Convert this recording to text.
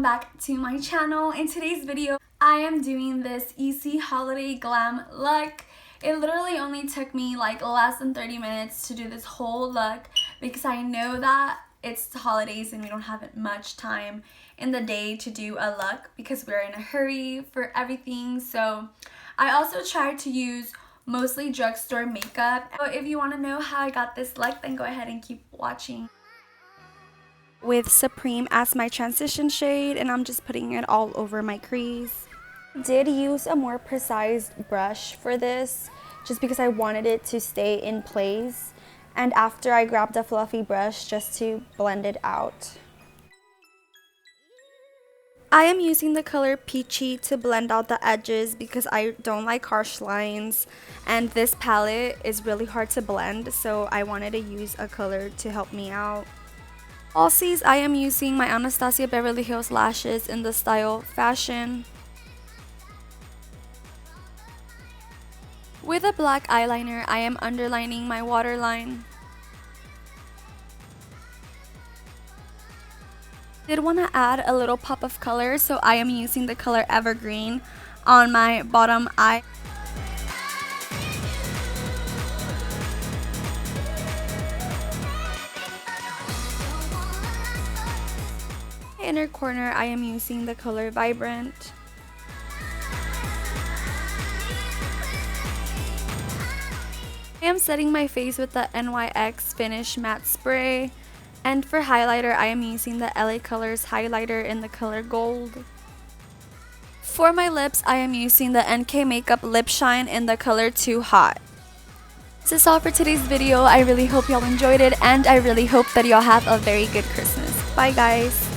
back to my channel. In today's video, I am doing this easy holiday glam look. It literally only took me like less than 30 minutes to do this whole look because I know that it's the holidays and we don't have much time in the day to do a look because we're in a hurry for everything. So I also tried to use mostly drugstore makeup. So if you want to know how I got this look, then go ahead and keep watching. With Supreme as my transition shade, and I'm just putting it all over my crease. I did use a more precise brush for this just because I wanted it to stay in place, and after I grabbed a fluffy brush just to blend it out. I am using the color Peachy to blend out the edges because I don't like harsh lines, and this palette is really hard to blend, so I wanted to use a color to help me out. Falsies, I am using my Anastasia Beverly Hills lashes in the style Fashion. With a black eyeliner, I am underlining my waterline. Did want to add a little pop of color, so I am using the color Evergreen on my bottom eye. Inner corner, I am using the color Vibrant. I am setting my face with the NYX Finish Matte Spray, and for highlighter I am using the LA Colors Highlighter in the color Gold. For my lips, I am using the NK Makeup Lip Shine in the color Too Hot. This is all for today's video. I really hope y'all enjoyed it, and I really hope that y'all have a very good Christmas. Bye guys!